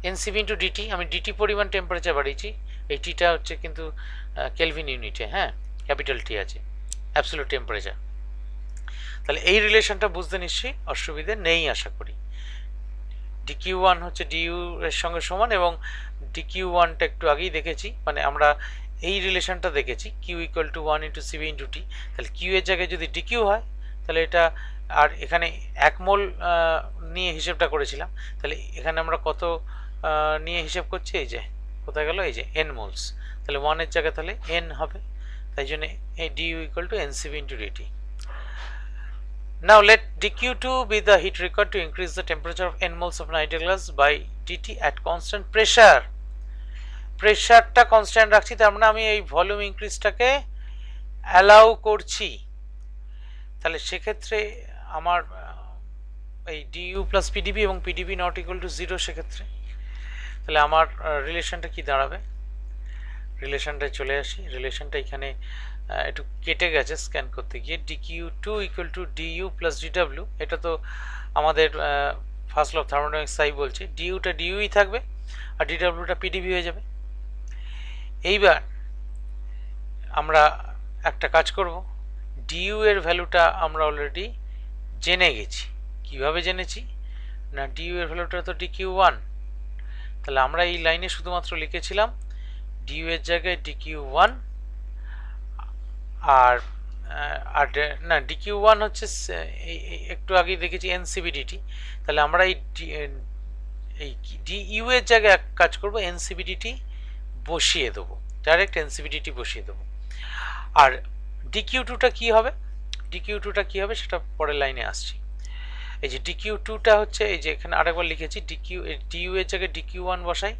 এন সিভি ইন্টু ডিটি, আমি ডিটি পরিমাণ টেম্পারেচার বাড়িয়েছি, এই টিটা হচ্ছে কিন্তু কেলভিন ইউনিটে, হ্যাঁ ক্যাপিটাল টি আছে, অ্যাবসলিউট টেম্পারেচার। তাহলে এই রিলেশনটা বুঝতে নিশ্চয়ই অসুবিধে নেই আশা করি। dq1 হচ্ছে ডিউ এর সঙ্গে সমান, এবং dq1টা একটু আগেই দেখেছি, মানে আমরা এই রিলেশনটা দেখেছি, Q equal to 1 into CV into T. তাহলে কিউ এর জায়গায় যদি ডিকিউ হয়, তাহলে এটা, আর এখানে 1 মোল নিয়ে হিসেবটা করেছিলাম, তাহলে এখানে আমরা কত নিয়ে হিসেব করছি, এই যে কোথায় গেল, এই যে n মোলস, তাহলে 1 এর জায়গায় তাহলে n হবে, তাই জন্য এই dU equal to nCV into dT. Now let dq2 be the heat required to increase the temperature of n moles of an ideal gas by dt at constant pressure. প্রেসারটা constant রাখছি, তার মানে আমি এই ভলিউম ইনক্রিজটাকে অ্যালাউ করছি। তাহলে সেক্ষেত্রে আমার এই ডিইউ প্লাস পিডিবি এবং পিডিবি নট ইকুয়াল টু 0, সেক্ষেত্রে তাহলে আমার রিলেশনটা কি দাঁড়াবে, রিলেশনটায় চলে আসি। রিলেশনটা এখানে একটু কেটে গেছে স্ক্যান করতে গিয়ে, dq2 equal to DU plus DW, এটা তো আমাদের ফার্স্ট ল অফ থার্মোডাইনামিক্স তাই বলছে, ডিইউটা ডিইউই থাকবে আর ডিডাব্লিউটা পিডিবি হয়ে যাবে। এইবার আমরা একটা কাজ করব, ডিইউ এর ভ্যালুটা আমরা অলরেডি জেনে গেছি। কিভাবে জেনেছি না, ডিইউ এর ভ্যালুটা তো dq1, তাহলে আমরা এই লাইনে শুধুমাত্র লিখেছিলাম ডিইউ এর জায়গায় dq1, আর আর না dq1 হচ্ছে একটু আগেই দেখেছি এনসিবিডিটি, তাহলে আমরা এই ডিইউ এর জায়গায় এক কাজ করব, এনসিবিডিটি বসিয়ে দেবো, ডাইরেক্ট এনসিবিডিটি বসিয়ে দেবো। আর dq2টা কি হবে, dq2টা কি হবে সেটা পরের লাইনে আসছি। এই যে dq2টা হচ্ছে, এই যে এখানে আরেকবার লিখেছি, ডিইউ এর জায়গায় dq1 বসাই,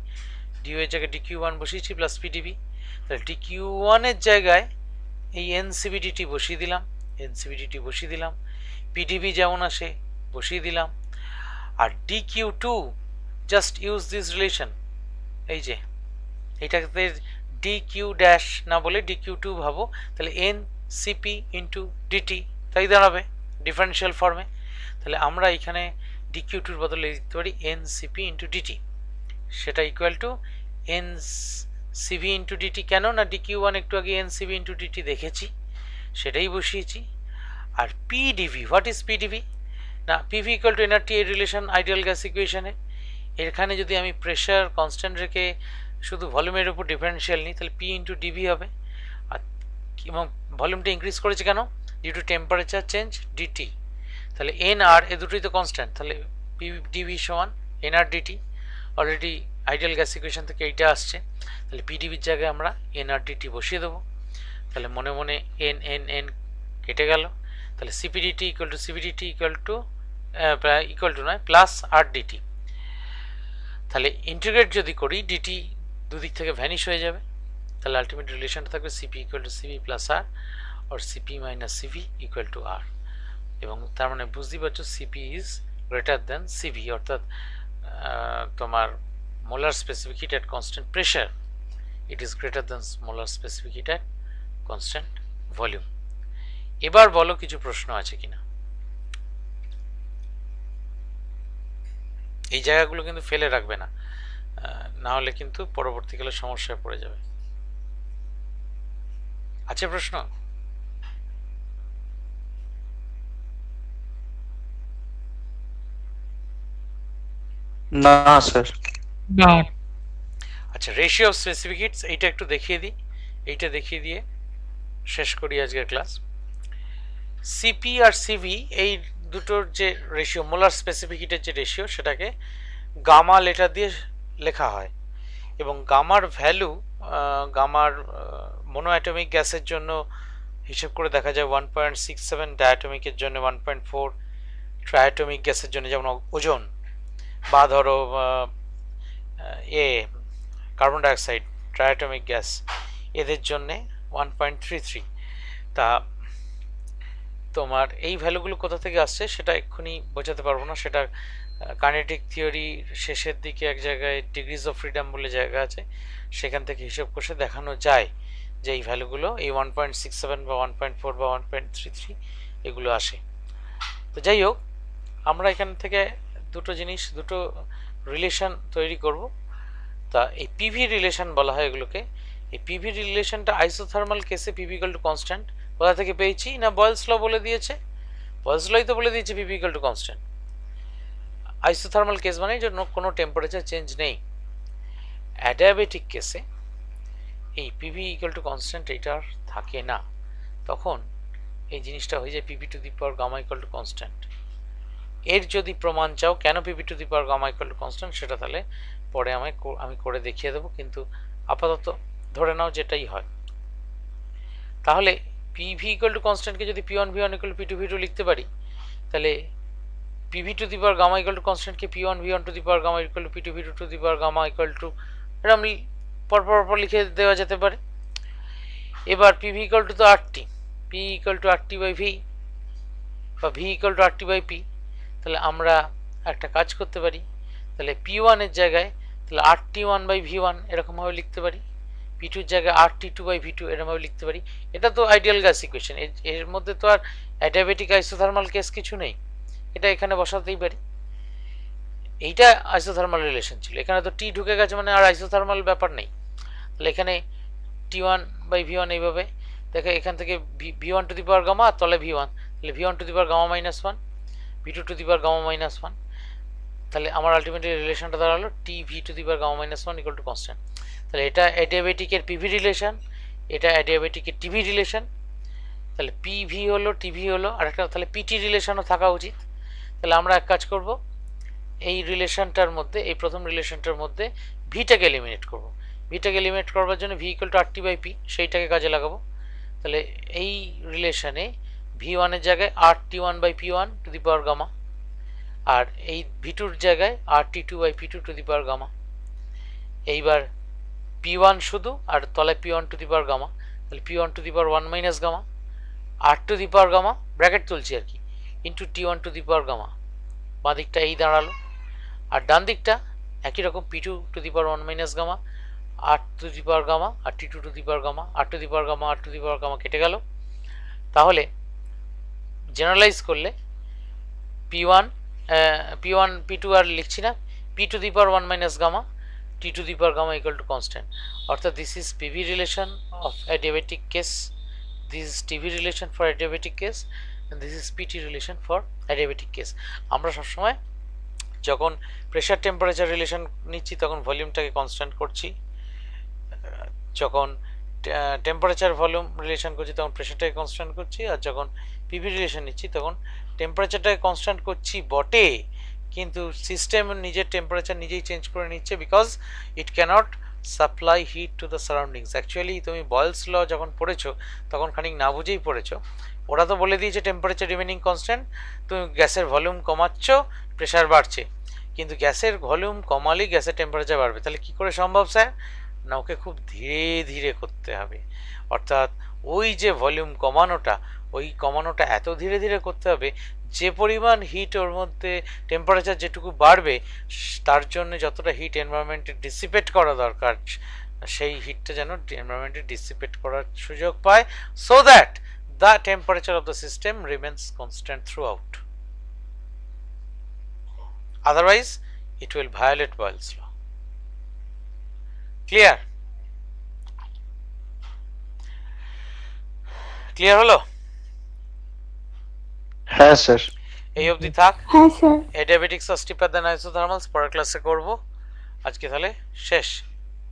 ডিইউ এর জায়গায় dq1 বসিয়েছি প্লাস পিডিবি, তাহলে dq1 এর জায়গায় এই এনসিবিডিটি বসিয়ে দিলাম, এনসিবিডিটি বসিয়ে দিলাম, পিডিবি যেমন আসে বসিয়ে দিলাম, আর dq2 just use this relation, এই যে এইটাকে dq ড্যাশ না বলে dq2 ভাবো, তাহলে এন সিপি ইন্টু ডিটি তাই দাঁড়াবে ডিফারেন্সিয়াল ফর্মে। তাহলে আমরা এখানে ডিকিউ টুর বদলে লিখতে পারি এন সিপি ইন্টু ডিটি, সেটা equal to n CV into dT. কেন না ডিকিউ ওয়ান একটু আগে এন সিভি ইন্টু ডিটি দেখেছি, সেটাই বসিয়েছি। আর পিডিভি, হোয়াট ইজ পিডিভি? না, পিভি ইকুয়াল টু এনআরটি এই রিলেশন আইডিয়াল গ্যাস ইকুয়েশনে। এখানে যদি আমি প্রেশার কনস্ট্যান্ট রেখে শুধু ভলিউমের উপর ডিফারেন্সিয়াল নিই, তাহলে পি ইন্টু ডিভি হবে। আর এবং ভলিউমটা ইনক্রিজ করেছে কেন? Due to temperature change DT. তাহলে এন আর এ দুটোই তো কনস্ট্যান্ট, তাহলে পি ডিভি সমান N R DT. Already ideal gas equation থেকে এইটা আসছে, তাহলে পিডিবির জায়গায় আমরা এন আর ডিটি বসিয়ে দেবো। তাহলে মনে মনে এন এন এন কেটে গেল, তাহলে সিপিডিটি ইকুয়াল টু সিপিডিটি ইকুয়াল টু নয় প্লাস আর ডিটি। তাহলে ইন্টিগ্রেট যদি করি ডিটি দুদিক থেকে ভ্যানিশ হয়ে যাবে, তাহলে আলটিমেট রিলেশনটা থাকবে CP equal to CV plus R, আর CP minus CV equal to R. এবং তার মানে বুঝতেই পারছো CP is greater than CV, অর্থাৎ তোমার molar specific heat at constant pressure, it is greater than molar specific heat at constant volume. এবার বলো কিছু প্রশ্ন আছে কিনা। এই জায়গাগুলো কিন্তু ফেলে রাখবে না, না হলে কিন্তু পরবর্তীকালে সমস্যায় পড়ে যাবে। আছে প্রশ্ন? না স্যার। না। আচ্ছা, রেশিও অফ স্পেসিফিক হিটস এইটা একটু দেখিয়ে দিই, এইটা দেখিয়ে দিয়ে শেষ করি আজকের ক্লাস। সিপি আর সিভি এই দুটোর যে রেশিও, মোলার স্পেসিফিক হিটের যে রেশিও, সেটাকে গামা লেটার দিয়ে লেখা হয়। এবং গামার ভ্যালু, গামার মোনোঅ্যাটমিক গ্যাসের জন্য হিসেব করে দেখা যায় 1.67, ডায়াটমিকের জন্য 1.4, ট্রায়াটমিক গ্যাসের জন্য যেমন ওজন বা ধরো কার্বন ডাইঅক্সাইড ট্রায়াটমিক গ্যাস, এদের জন্যে 1.33। তা তোমার এই ভ্যালুগুলো কোথা থেকে আসছে সেটা এক্ষুনি বোঝাতে পারবো না, সেটা কাইনেটিক থিওরি শেষের দিকে এক জায়গায় ডিগ্রিজ অফ ফ্রিডম বলে জায়গা আছে, সেখান থেকে হিসেব করে দেখানো যায় যে এই ভ্যালুগুলো এই 1.67 বা 1.4 বা 1.33 এগুলো আসে। তো যাই হোক, আমরা এখান থেকে দুটো জিনিস, দুটো রিলেশন তৈরি করব। তা এই পিভি রিলেশন বলা হয় এগুলোকে। এই পিভি রিলেশনটা আইসোথার্মাল কেসে পিভি ইকুয়াল টু কনস্ট্যান্ট কোথা থেকে পেয়েছি? না বয়েলস ল বলে দিয়েছে, বয়েলস লই তো বলে দিয়েছে PV equal to constant. Isothermal case মানে জন্য কোনো টেম্পারেচার চেঞ্জ নেই। অ্যাডিয়াবেটিক কেসে এই পিভি ইকুয়াল টু কনস্ট্যান্ট এইটা আর থাকে না, তখন এই জিনিসটা হয়ে যায় PV to the power gamma equal to constant. এর যদি প্রমাণ চাও কেন PV to the power gamma equal to constant, সেটা তাহলে পরে আমি করে দেখিয়ে দেবো, কিন্তু আপাতত ধরে নাও যেটাই হয়। তাহলে পিভি ইকুয়াল টু কনস্ট্যান্টকে যদি P one V one equal P two V two লিখতে পারি, তাহলে PV to the power gamma equal to কনস্ট্যান্টকে P one V one to the power gamma equal to P two V two to the power gamma equal to এরকম পরপর লিখে দেওয়া যেতে পারে। এবার পিভি ইকুয়াল টু তো RT, P equal to RT by V বা V equal to RT by P. তাহলে আমরা একটা কাজ করতে পারি, তাহলে পি ওয়ানের জায়গায় তাহলে RT one by V one এরকমভাবে লিখতে পারি, পি টুর জায়গায় RT two by V two এরকমভাবে লিখতে পারি। এটা তো আইডিয়াল গ্যাস ইকুয়েশন, এর মধ্যে তো আর অ্যাডিয়াবেটিক আইসোথার্মাল কেস কিছু নেই, এটা এখানে বসাতেই পারি। এইটা আইসোথার্মাল রিলেশন ছিল, এখানে তো টি ঢুকে গেছে মানে আর আইসোথার্মাল ব্যাপার নেই। তাহলে এখানে T one by V one এইভাবে দেখে, এখান থেকে V one to the power gamma আর তলে ভি ওয়ান, তাহলে V one to the power gamma minus one, V two to the power gamma minus one. তাহলে আমার আলটিমেটলি রিলেশনটা দাঁড়ালো T V to the power gamma minus one equal to constant. তাহলে এটা অ্যাডিয়াবেটিকের পিভি রিলেশন, এটা অ্যাডিয়াবেটিকের টিভি রিলেশন। তাহলে পিভি হলো, টিভি হলো, আর একটা তাহলে পিটি রিলেশনও থাকা উচিত। তাহলে আমরা এক কাজ করব, এই রিলেশনটার মধ্যে, এই প্রথম রিলেশনটার মধ্যে ভিটাকে এলিমিনেট করব। ভিটাকে এলিমিনেট করবার জন্য V equal to RT by P সেইটাকে কাজে লাগাবো। তাহলে এই রিলেশনে ভি ওয়ানের জায়গায় RT one by P one to the power gamma, আর এই ভি টুর জায়গায় RT two by P two to the power gamma. এইবার পি ওয়ান শুধু, আর তলায় P one to the power gamma, তাহলে P one to the power one minus gamma, আর to the power gamma bracket তুলছি আর কি, into T one to the power gamma. বাঁ দিকটা এই দাঁড়ালো, আর ডান দিকটা একই রকম P two to the power one minus gamma, আর টু দি পাওয়ার গামা, আর T two to the power gamma, আর টু দি পাওয়ার গামা, আর টু দি পাওয়ার গামা কেটে গেল। তাহলে জেনারেলাইজ করলে পি ওয়ান P1 P2 আর লিখছি না, P to the power 1 minus gamma, T to the power gamma equal to constant, অর্থাৎ this is PV relation of adiabatic case, this is TV relation for adiabatic case, and this is PT relation for adiabatic case. আমরা সবসময় যখন pressure temperature relation নিচ্ছি তখন ভলিউমটাকে constant করছি, যখন temperature volume relation করছি তখন প্রেশারটাকে কনস্ট্যান্ট করছি, আর যখন পিভি রিলেশন নিচ্ছি তখন টেম্পারেচারটাকে কনস্ট্যান্ট করছি বটে, কিন্তু সিস্টেম নিজের টেম্পারেচার নিজেই চেঞ্জ করে নিচ্ছে, because it cannot supply heat to the surroundings. Actually তুমি বয়েলস ল যখন পড়েছো তখন খানিক না বুঝেই পড়েছো, ওরা তো বলে দিয়েছে টেম্পারেচার রিমেনিং কনস্ট্যান্ট, তুমি গ্যাসের ভলিউম কমাচ্ছ প্রেশার বাড়ছে, কিন্তু গ্যাসের ভলিউম কমালেই গ্যাসের টেম্পারেচার বাড়বে। তাহলে কি করে সম্ভব স্যার? না, ওকে খুব ধীরে ধীরে করতে হবে, অর্থাৎ ওই যে ভলিউম কমানোটা, ওই কমানোটা এত ধীরে ধীরে করতে হবে যে পরিমাণ হিট ওর মধ্যে টেম্পারেচার যেটুকু বাড়বে তার জন্য যতটা হিট এনভায়রনমেন্টে ডিসিপেট করা দরকার সেই হিটটা যেন এনভায়রনমেন্টে ডিসিপেট করার সুযোগ পায়, so that the temperature of the system remains constant through out, otherwise it will violate Boyle's law. Clear? Clear হলো? হ্যাঁ স্যার। এই অবধি থাক। হ্যাঁ স্যার। অ্যাডিয়াবেটিক্স অফ স্টিপার দেন আইসোথার্মালস পরের ক্লাসে করব, আজকে তাহলে শেষ।